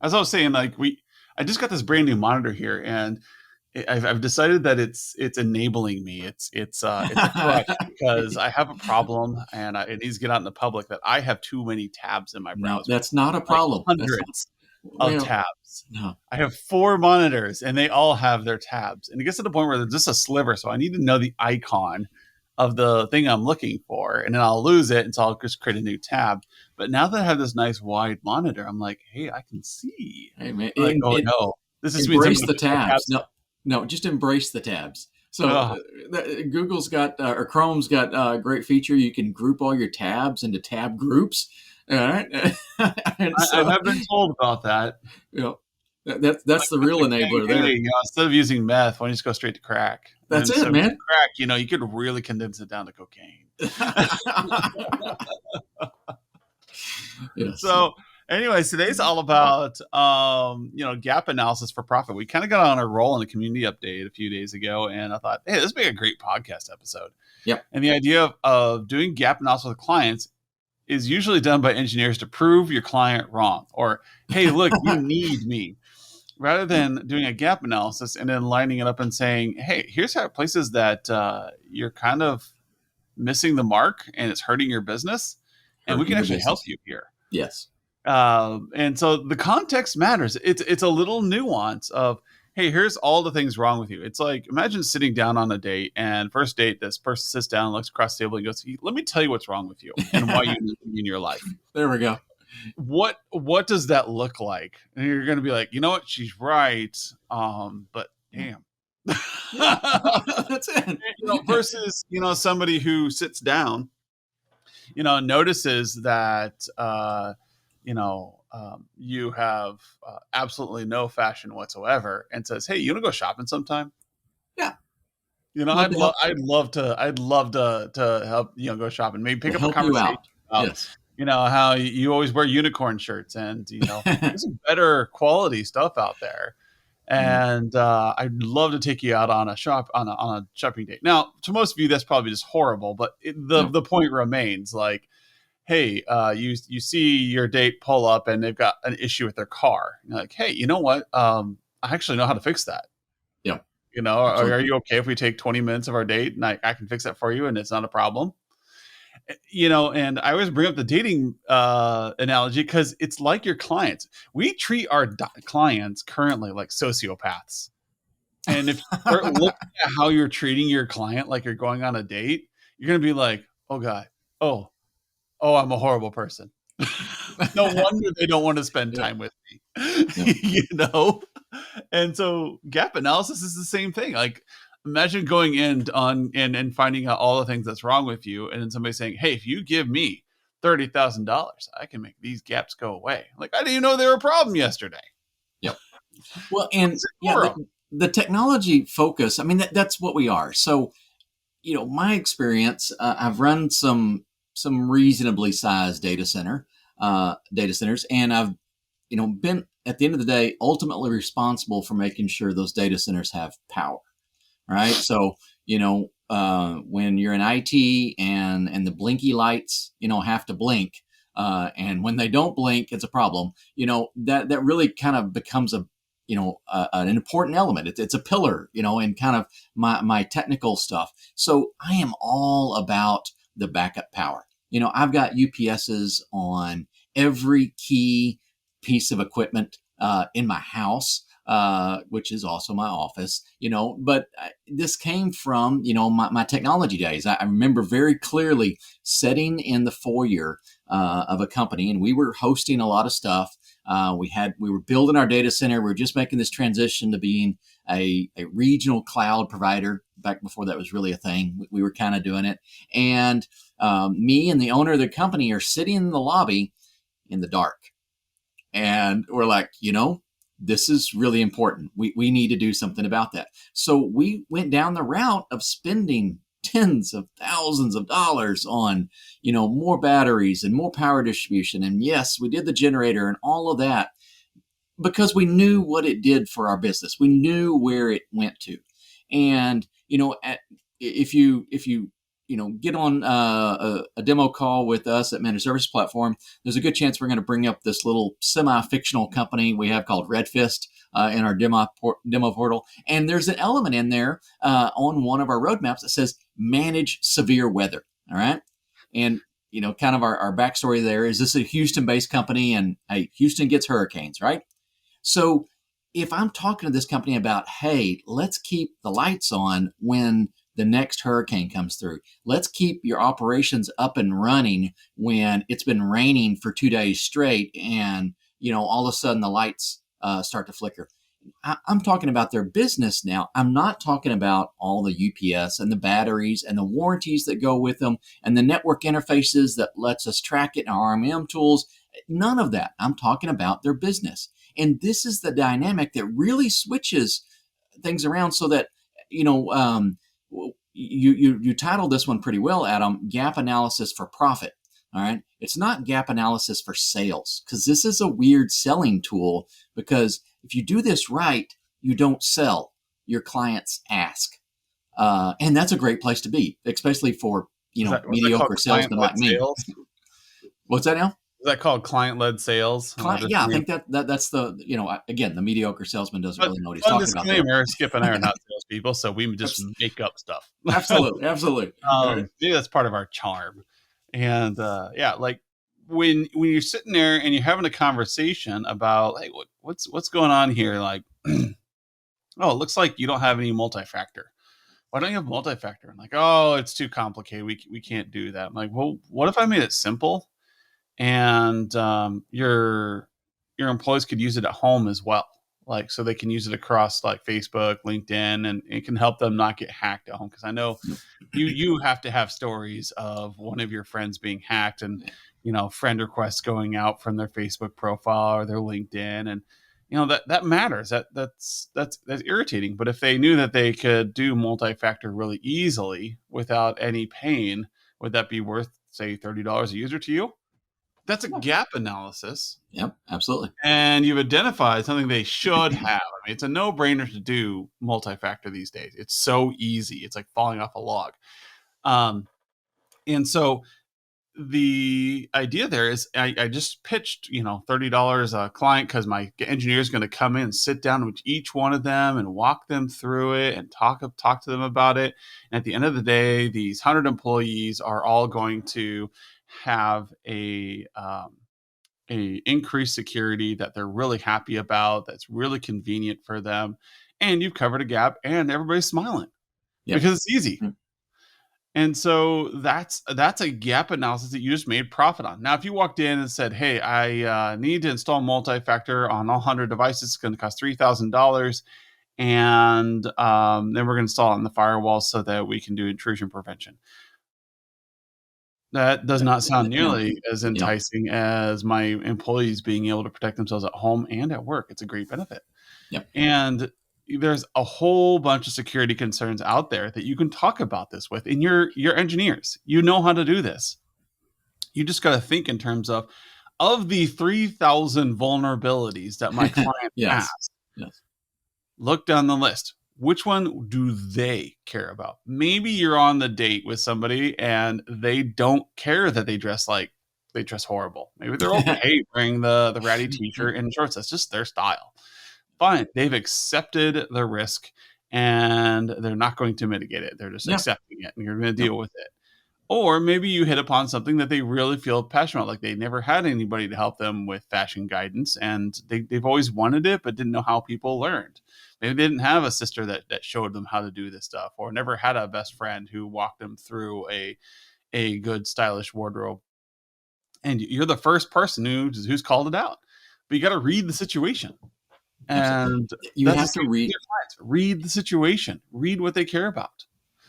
as I was saying, I just got this brand new monitor here, and I've decided that it's enabling me. It's a crutch because I have a problem, and it needs to get out in the public that I have too many tabs in my No, browser, that's not a like problem. That's not, hundreds of well, tabs. no. I have 4 monitors, and they all have their tabs, and it gets to the point where there's just a sliver. So I need to know the icon of the thing I'm looking for, and then I'll lose it, and so I'll just create a new tab. But now that I have this nice wide monitor, I'm like, hey, I can see. Hey, man, I'm like, oh no, this just means I'm embrace going the to put more tabs. tabs. No, no, just embrace the tabs. So Ugh. Google's got or Chrome's got a great feature. You can group all your tabs into tab groups. All right, and I so have been told about that. you know that's the real Hey, enabler hey, there. instead of using meth, why don't you just go straight to crack? That's And it, so with man. crack, you could really condense it down to cocaine. Yes. So, anyways, today's all about gap analysis for profit. We kind of got on a roll in a community update a few days ago, and I thought, hey, this would be a great podcast episode. Yep. And the idea of doing gap analysis with clients is usually done by engineers to prove your client wrong, or hey, look, you need me, rather than doing a gap analysis and then lining it up and saying, hey, here's how places that you're kind of missing the mark and it's hurting your business, and we Hurting can your actually help business. you here. Yes. And so the context matters. It's a little nuance of, hey, here's all the things wrong with you. It's like, imagine sitting down on a date, and first date, this person sits down, looks across the table, and goes, let me tell you what's wrong with you and why you need me in your life. There we go. What does that look like? And you're going to be like, you know what? She's right. But damn. That's it. Versus, somebody who sits down, notices that, you have absolutely no fashion whatsoever, and says, "Hey, you want to go shopping sometime?" Yeah. I'd love to help go shopping. Maybe pick To up a help you conversation out. about Yes. how you always wear unicorn shirts, and there's some better quality stuff out there. And I'd love to take you out on a shopping date. Now, to most of you, that's probably just horrible, but the point remains, like, hey, you see your date pull up and they've got an issue with their car. You're like, hey, you know what? I actually know how to fix that. Yeah. Are you okay if we take 20 minutes of our date and I can fix that for you and it's not a problem? And I always bring up the dating analogy because it's like your clients. We treat our clients currently like sociopaths. And if you start looking at how you're treating your client like you're going on a date, you're going to be like, oh, God, oh, I'm a horrible person. No wonder they don't want to spend time with me. And so gap analysis is the same thing. Like, imagine going in and finding out all the things that's wrong with you, and then somebody saying, hey, if you give me $30,000, I can make these gaps go away. Like, I didn't even know they were a problem yesterday. Yep. Well, and the technology focus, I mean, that's what we are. So, my experience, I've run some reasonably sized data centers, and I've, been, at the end of the day, ultimately responsible for making sure those data centers have power. Right. So, when you're in IT and the blinky lights, have to blink, and when they don't blink, it's a problem. That really kind of becomes an important element. It's a pillar, in kind of my technical stuff. So I am all about the backup power. I've got UPSs on every key piece of equipment in my house, which is also my office, but this came from, my technology days. I remember very clearly sitting in the foyer of a company, and we were hosting a lot of stuff. We were building our data center. We were just making this transition to being a regional cloud provider back before that was really a thing. We were kind of doing it. And me and the owner of the company are sitting in the lobby in the dark. And we're like, this is really important. We need to do something about that. So we went down the route of spending tens of thousands of dollars on, more batteries and more power distribution. And yes, we did the generator and all of that because we knew what it did for our business. We knew where it went to. And, if you get on a demo call with us at Managed Service Platform, there's a good chance we're going to bring up this little semi-fictional company we have called Redfist in our demo portal. And there's an element in there on one of our roadmaps that says manage severe weather. All right. And, kind of our backstory there is this is a Houston-based company, and hey, Houston gets hurricanes, right? So if I'm talking to this company about, hey, let's keep the lights on when the next hurricane comes through. Let's keep your operations up and running when it's been raining for 2 days straight and, all of a sudden the lights start to flicker. I'm talking about their business now. I'm not talking about all the UPS and the batteries and the warranties that go with them and the network interfaces that lets us track it in our RMM tools. None of that. I'm talking about their business. And this is the dynamic that really switches things around so that, you titled this one pretty well, Adam, Gap Analysis for Profit. All right. It's not gap analysis for sales, because this is a weird selling tool, because if you do this right, you don't sell. Your clients ask. And that's a great place to be, especially for, mediocre salesmen like me. What's that now? Is that called client-led sales? Yeah, I think that's the, again, the mediocre salesman doesn't really know what he's talking about. Disclaimer, Skip and I are not salespeople, so we just make up stuff. Absolutely. Maybe that's part of our charm. And like when you're sitting there and you're having a conversation about, hey, what's going on here? Like, oh, it looks like you don't have any multi-factor. Why don't you have multi-factor? I'm like, oh, it's too complicated. We can't do that. I'm like, well, what if I made it simple? And your employees could use it at home as well, like so they can use it across like Facebook, LinkedIn, and it can help them not get hacked at home. Because I know you have to have stories of one of your friends being hacked, and friend requests going out from their Facebook profile or their LinkedIn, and that matters. That's irritating. But if they knew that they could do multi-factor really easily without any pain, would that be worth, say, $30 a user to you? That's a gap analysis. Yep, absolutely. And you've identified something they should have. I mean, it's a no-brainer to do multi-factor these days. It's so easy. It's like falling off a log. And so the idea there is I just pitched, $30 a client, because my engineer is going to come in and sit down with each one of them and walk them through it and talk to them about it. And at the end of the day, these 100 employees are all going to have a increased security that they're really happy about, that's really convenient for them, and you've covered a gap, and everybody's smiling because it's easy. Mm-hmm. And so that's a gap analysis that you just made profit on. Now, if you walked in and said, hey, I need to install multi-factor on all 100 devices, it's going to cost $3,000, and then we're going to install it on the firewall so that we can do intrusion prevention. That does not sound nearly as enticing as my employees being able to protect themselves at home and at work. It's a great benefit. Yep. And there's a whole bunch of security concerns out there that you can talk about this with. And your engineers, how to do this. You just got to think in terms of the 3,000 vulnerabilities that my client has. Yes. Look down the list. Which one do they care about? Maybe you're on the date with somebody and they don't care that they dress horrible. Maybe they're okay wearing the ratty t-shirt and shorts. That's just their style. Fine. They've accepted the risk and they're not going to mitigate it. They're just accepting it, and you're going to deal with it. Or maybe you hit upon something that they really feel passionate about, like they never had anybody to help them with fashion guidance, and they've always wanted it but didn't know how people learned. Maybe they didn't have a sister that showed them how to do this stuff, or never had a best friend who walked them through a good stylish wardrobe. And you're the first person who's called it out. But you got to read the situation. And you have to read the situation, read what they care about.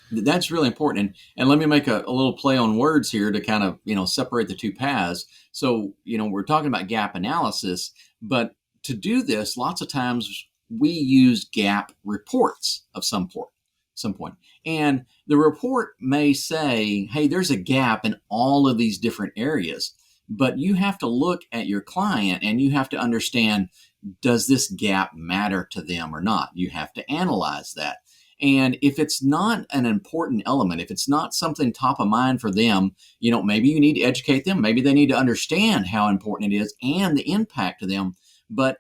That's really important. And let me make a little play on words here to kind of, separate the two paths. So, we're talking about gap analysis, but to do this, lots of times we use gap reports of some point. And the report may say, hey, there's a gap in all of these different areas, but you have to look at your client and you have to understand, does this gap matter to them or not? You have to analyze that. And if it's not an important element, if it's not something top of mind for them, maybe you need to educate them. Maybe they need to understand how important it is and the impact to them. But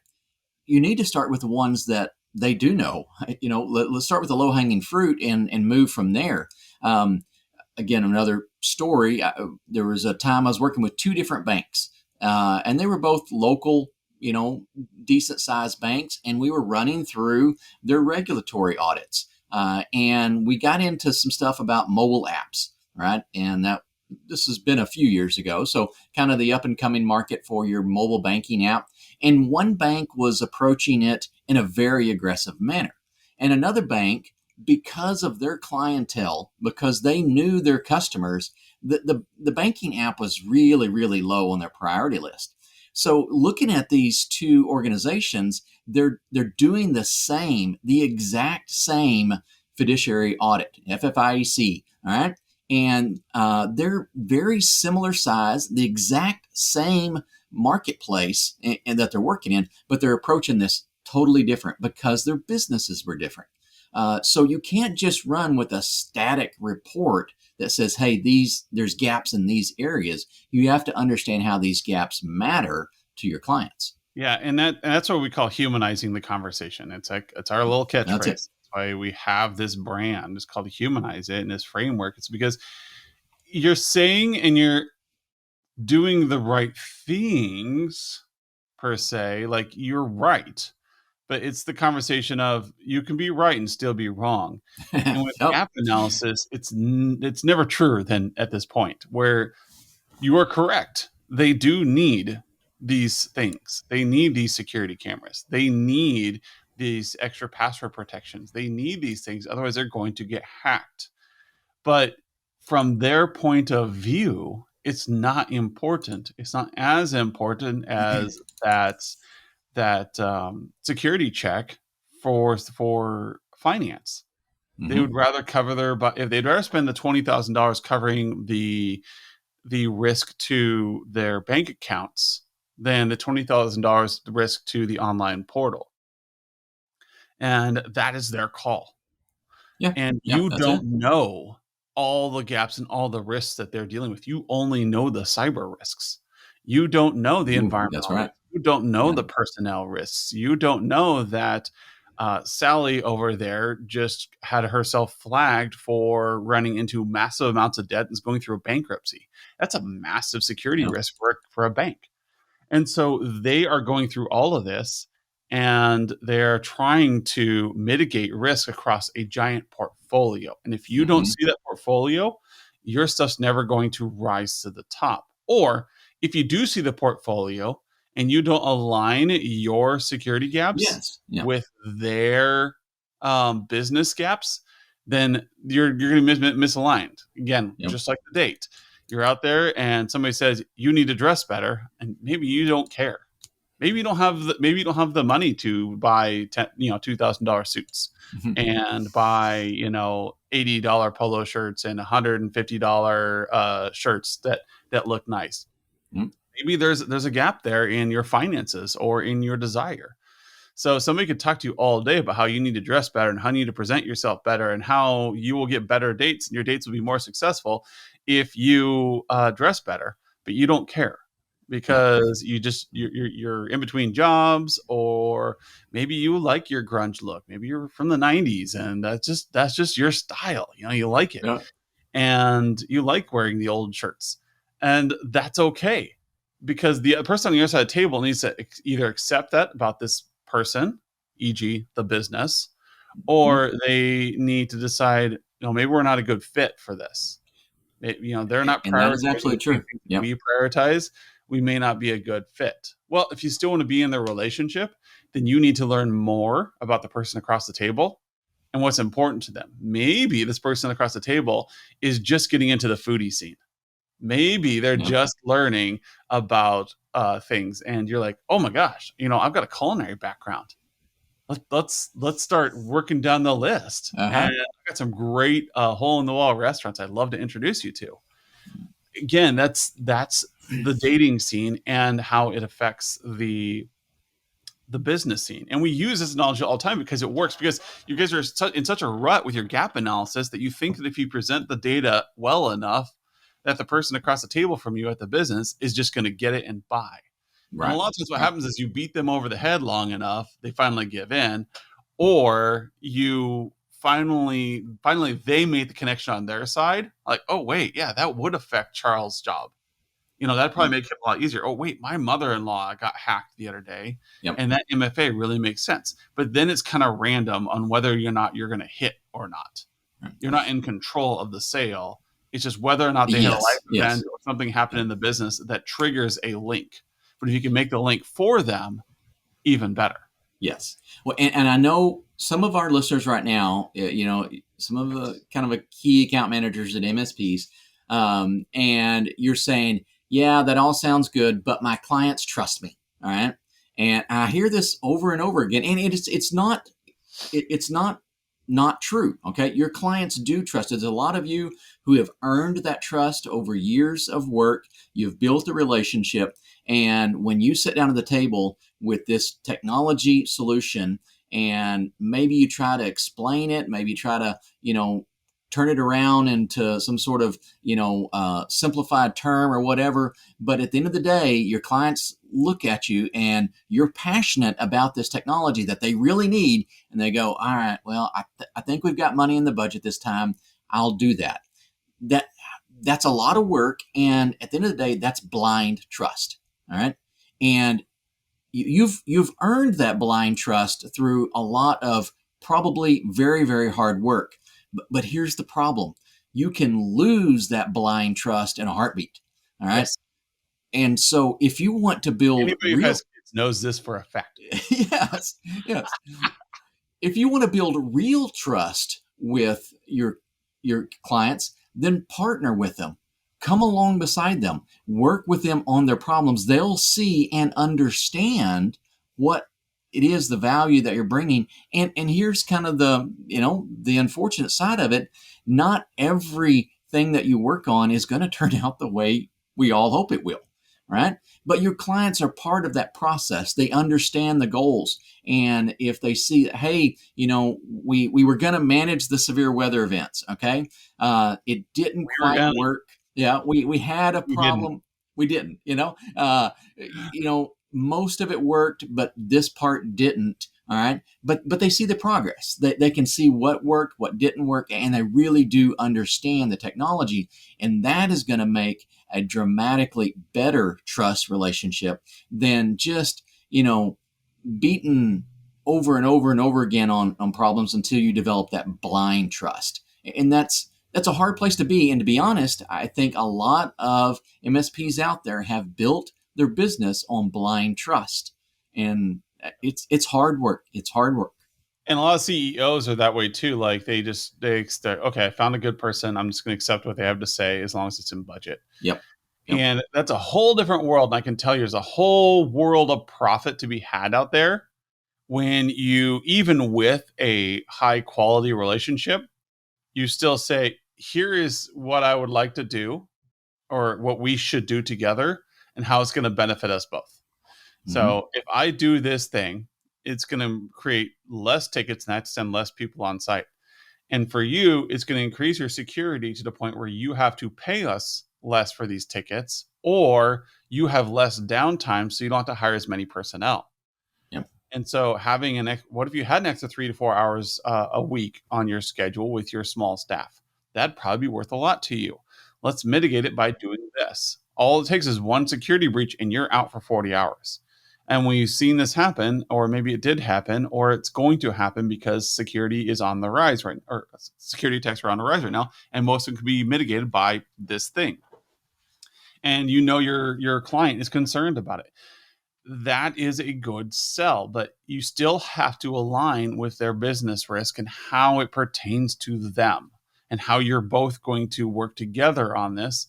you need to start with the ones that they do know. Let's start with the low hanging fruit and move from there. Again, another story. There was a time I was working with two different banks, and they were both local, decent sized banks, and we were running through their regulatory audits. And we got into some stuff about mobile apps, right? And this has been a few years ago. So kind of the up and coming market for your mobile banking app. And one bank was approaching it in a very aggressive manner. And another bank, because of their clientele, because they knew their customers, the banking app was really, really low on their priority list. So looking at these two organizations, they're doing the exact same fiduciary audit, FFIEC, all right? And they're very similar size, the exact same marketplace and that they're working in, but they're approaching this totally different because their businesses were different. So you can't just run with a static report that says, hey, there's gaps in these areas. You have to understand how these gaps matter to your clients. Yeah, and that's what we call humanizing the conversation. It's our little catchphrase. That's why we have this brand. It's called Humanize It in this framework. It's because you're saying and you're doing the right things per se. Like, you're right, but it's the conversation of you can be right and still be wrong. And with gap analysis, it's never truer than at this point where you are correct. They do need these things. They need these security cameras. They need these extra password protections. They need these things. Otherwise, they're going to get hacked. But from their point of view, it's not important. It's not as important as that security check for finance. Mm-hmm. They would rather cover if they'd rather spend the $20,000 covering the risk to their bank accounts than the $20,000 risk to the online portal. And that is their call. Yeah. And you don't know all the gaps and all the risks that they're dealing with. You only know the cyber risks. You don't know the environmental. That's right. Risks. You don't know the personnel risks. You don't know that Sally over there just had herself flagged for running into massive amounts of debt and is going through a bankruptcy. That's a massive security risk for a bank. And so they are going through all of this, and they're trying to mitigate risk across a giant portfolio. And if you don't see that portfolio, your stuff's never going to rise to the top. Or if you do see the portfolio and you don't align your security gaps with their business gaps, then you're going to be misaligned. Again, just like the date. You're out there and somebody says you need to dress better, and maybe you don't care. Maybe you don't have the money to buy $2,000 suits and buy $80 polo shirts and $150 shirts that look nice. Mm-hmm. Maybe there's a gap there in your finances or in your desire. So somebody could talk to you all day about how you need to dress better and how you need to present yourself better and how you will get better dates and your dates will be more successful if you dress better, but you don't care because you're in between jobs, or maybe you like your grunge look. Maybe you're from the 90s and that's just your style. You like it and you like wearing the old shirts, and that's okay because the person on the other side of the table needs to either accept that about this person, e.g. the business, or they need to decide, maybe we're not a good fit for this. They're not prioritizing. That is absolutely true. We prioritize. We may not be a good fit. Well, if you still want to be in the relationship, then you need to learn more about the person across the table and what's important to them. Maybe this person across the table is just getting into the foodie scene. Maybe they're just learning about things, and you're like, oh my gosh, I've got a culinary background. Let's start working down the list. And I've got some great hole in the wall restaurants I'd love to introduce you to. Again, that's the dating scene and how it affects the the business scene. And we use this knowledge all the time because it works, because you guys are in such a rut with your gap analysis that you think that if you present the data well enough, that the person across the table from you at the business is just going to get it and buy. Right. And a lot of times what happens is you beat them over the head long enough, they finally give in, or you finally they made the connection on their side. Like, oh, wait, yeah, that would affect Charles' job. That'd probably make it a lot easier. Oh, wait, my mother-in-law got hacked the other day, and that MFA really makes sense. But then it's kind of random on whether or not you're going to hit or not. You're not in control of the sale. It's just whether or not they had a life event or something happened in the business that triggers a link. But if you can make the link for them, even better. Yes. Well, and I know some of our listeners right now, some of the kind of a key account managers at MSPs, and you're saying, yeah, that all sounds good, but my clients trust me. All right. And I hear this over and over again, and it's not true. Okay. Your clients do trust. There's a lot of you who have earned that trust over years of work. You've built a relationship. And when you sit down at the table with this technology solution, and maybe you try to explain it, maybe you try to, turn it around into some sort of, simplified term or whatever. But at the end of the day, your clients look at you and you're passionate about this technology that they really need. And they go, all right, well, I think we've got money in the budget this time. I'll do that. That's a lot of work. And at the end of the day, that's blind trust. All right. And you've earned that blind trust through a lot of probably very, very hard work. But here's the problem. You can lose that blind trust in a heartbeat. All right. Yes. And so if you want to build anybody who has kids knows this for a fact. Yes. If you want to build real trust with your clients, then partner with them. Come along beside them. Work with them on their problems. They'll see and understand what it is, the value that you're bringing. And here's kind of the unfortunate side of it. Not everything that you work on is going to turn out the way we all hope it will, right? But your clients are part of that process. They understand the goals. And if they see that, hey, we were going to manage the severe weather events, okay? It didn't quite work. Yeah, we had a problem. We didn't. Most of it worked, but this part didn't. All right. But they see the progress. They can see what worked, what didn't work, and they really do understand the technology. And that is going to make a dramatically better trust relationship than just, beaten over and over and over again on problems until you develop that blind trust. And that's a hard place to be. And to be honest, I think a lot of MSPs out there have built their business on blind trust. And it's hard work. It's hard work. And a lot of CEOs are that way too. Like they okay, I found a good person. I'm just going to accept what they have to say as long as it's in budget. Yep. And that's a whole different world. And I can tell you there's a whole world of profit to be had out there when you, even with a high quality relationship, you still say, here is what I would like to do or what we should do together and how it's going to benefit us both. Mm-hmm. So if I do this thing, it's going to create less tickets and I have to send less people on site. And for you, it's going to increase your security to the point where you have to pay us less for these tickets, or you have less downtime so you don't have to hire as many personnel. Yep. And so what if you had an extra 3 to 4 hours a week on your schedule with your small staff? That'd probably be worth a lot to you. Let's mitigate it by doing this. All it takes is one security breach and you're out for 40 hours. And when you've seen this happen, or maybe it did happen, or it's going to happen because security is on the rise or security attacks are on the rise right now, and most of them can be mitigated by this thing. And your client is concerned about it. That is a good sell, but you still have to align with their business risk and how it pertains to them and how you're both going to work together on this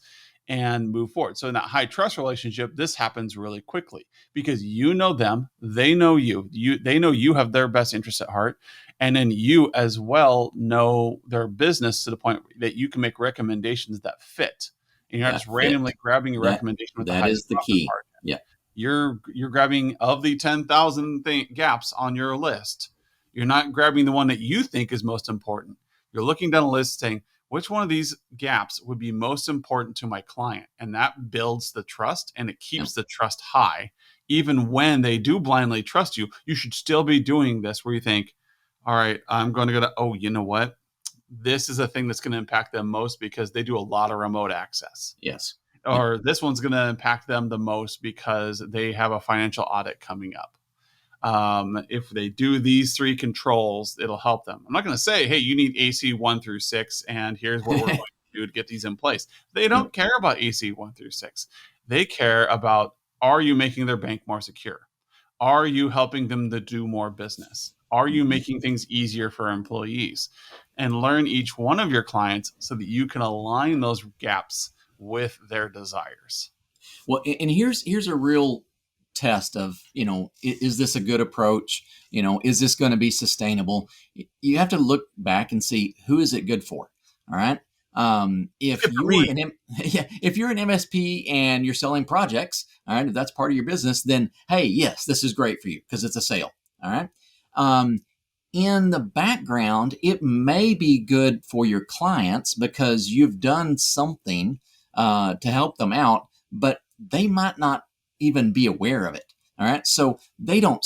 and move forward. So in that high trust relationship, this happens really quickly because you know them, they know you. They know you have their best interest at heart. And then you as well know their business to the point that you can make recommendations that fit. And you're not just randomly grabbing a recommendation with that is the key. Part. Yeah. You're grabbing of the 10,000 gaps on your list. You're not grabbing the one that you think is most important. You're looking down a list saying, which one of these gaps would be most important to my client? And that builds the trust, and it keeps the trust high. Even when they do blindly trust you, you should still be doing this where you think, all right, I'm going to go to, oh, you know what? This is a thing that's going to impact them most because they do a lot of remote access. Yes. Or this one's going to impact them the most because they have a financial audit coming up. If they do these 3 controls, it'll help them. I'm not going to say, hey, you need AC 1 through 6, and here's what we're going to do to get these in place. They don't care about AC 1 through 6. They care about, are you making their bank more secure? Are you helping them to do more business? Are you making things easier for employees? And learn each one of your clients so that you can align those gaps with their desires. Well, and here's a real test of, is this a good approach? Is this going to be sustainable? You have to look back and see, who is it good for? All right. If you're an MSP and you're selling projects, all right, if that's part of your business, then, hey, yes, this is great for you because it's a sale. All right. In the background, it may be good for your clients because you've done something to help them out, but they might not even be aware of it. All right. So they don't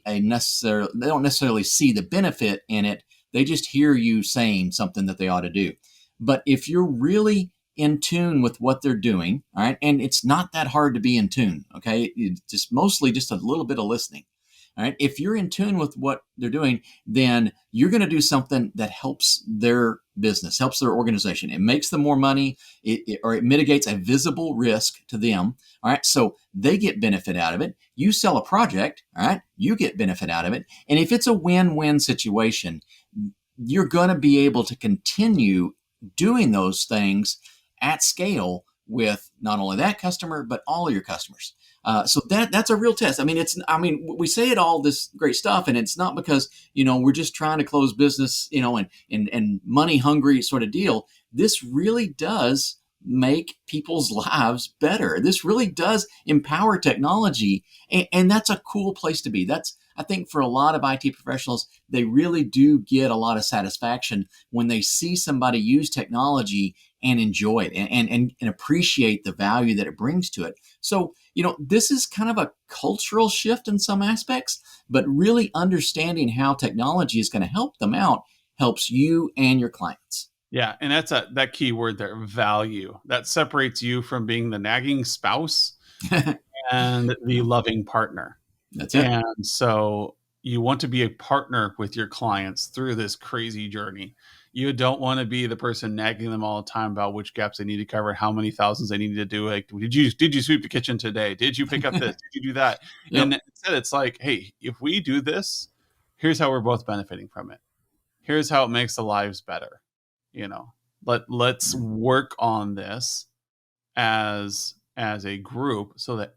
necessarily see the benefit in it. They just hear you saying something that they ought to do. But if you're really in tune with what they're doing, all right, and it's not that hard to be in tune. Okay. It's just mostly just a little bit of listening. All right. If you're in tune with what they're doing, then you're going to do something that helps their business, helps their organization. It makes them more money, or it mitigates a visible risk to them. All right. So they get benefit out of it. You sell a project. All right. You get benefit out of it. And if it's a win-win situation, you're going to be able to continue doing those things at scale with not only that customer, but all of your customers. So that's a real test. We say it all this great stuff, and it's not because, we're just trying to close business, and money hungry sort of deal. This really does make people's lives better. This really does empower technology. And that's a cool place to be. I think for a lot of IT professionals, they really do get a lot of satisfaction when they see somebody use technology and enjoy it and appreciate the value that it brings to it. So, this is kind of a cultural shift in some aspects, but really understanding how technology is going to help them out helps you and your clients. Yeah, and that's that key word there, value. That separates you from being the nagging spouse and the loving partner. That's it. And so you want to be a partner with your clients through this crazy journey. You don't want to be the person nagging them all the time about which gaps they need to cover, how many thousands they need to do. Like, did you sweep the kitchen today? Did you pick up this? Did you do that? Yep. And instead, it's like, hey, if we do this, here's how we're both benefiting from it. Here's how it makes the lives better. Let's work on this as a group so that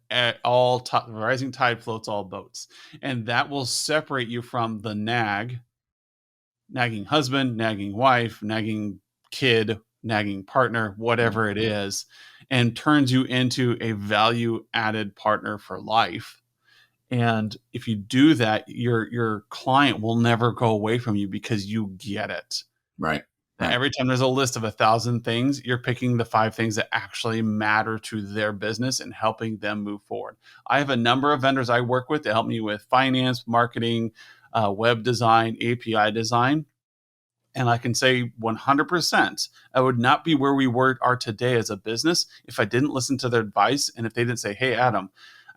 rising tide floats all boats. And that will separate you from the nagging husband, nagging wife, nagging kid, nagging partner, whatever it is, and turns you into a value-added partner for life. And if you do that, your client will never go away from you because you get it. Right. Every time there's a list of 1,000 things, you're picking the 5 things that actually matter to their business and helping them move forward. I have a number of vendors I work with to help me with finance, marketing, web design, API design. And I can say 100%, I would not be where we are today as a business if I didn't listen to their advice and if they didn't say, hey, Adam,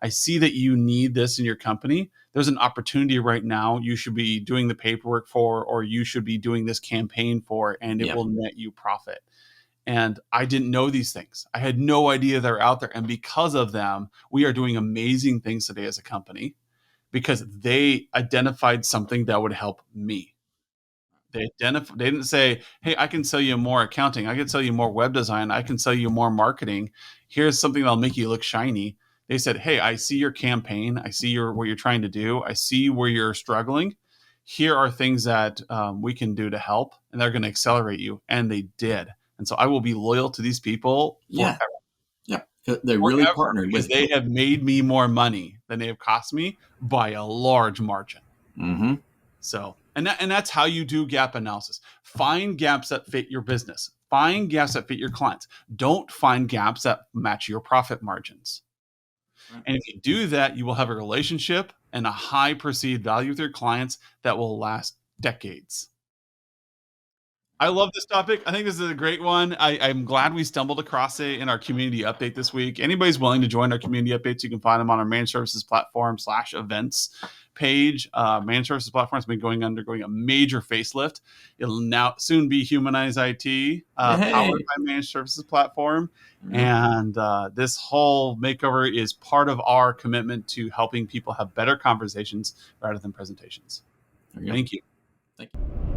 I see that you need this in your company. There's an opportunity right now you should be doing the paperwork for, or you should be doing this campaign for, and it will net you profit. And I didn't know these things. I had no idea they're out there. And because of them, we are doing amazing things today as a company because they identified something that would help me. They didn't say, hey, I can sell you more accounting. I can sell you more web design. I can sell you more marketing. Here's something that'll make you look shiny. They said, hey, I see your campaign. I see what you're trying to do. I see where you're struggling. Here are things that we can do to help, and they're going to accelerate you. And they did. And so I will be loyal to these people forever. Yeah, They really forever, partnered because with you. they have made me more money than they have cost me by a large margin. Mm-hmm. So, and that's how you do gap analysis. Find gaps that fit your business. Find gaps that fit your clients. Don't find gaps that match your profit margins. Right. And if you do that, you will have a relationship and a high perceived value with your clients that will last decades. I love this topic. I think this is a great one. I'm glad we stumbled across it in our community update this week. Anybody's willing to join our community updates, you can find them on our managed services platform /events page. Managed services platform has been undergoing a major facelift. It'll now soon be Humanize IT, powered by managed services platform. And this whole makeover is part of our commitment to helping people have better conversations rather than presentations. Thank you. Thank you.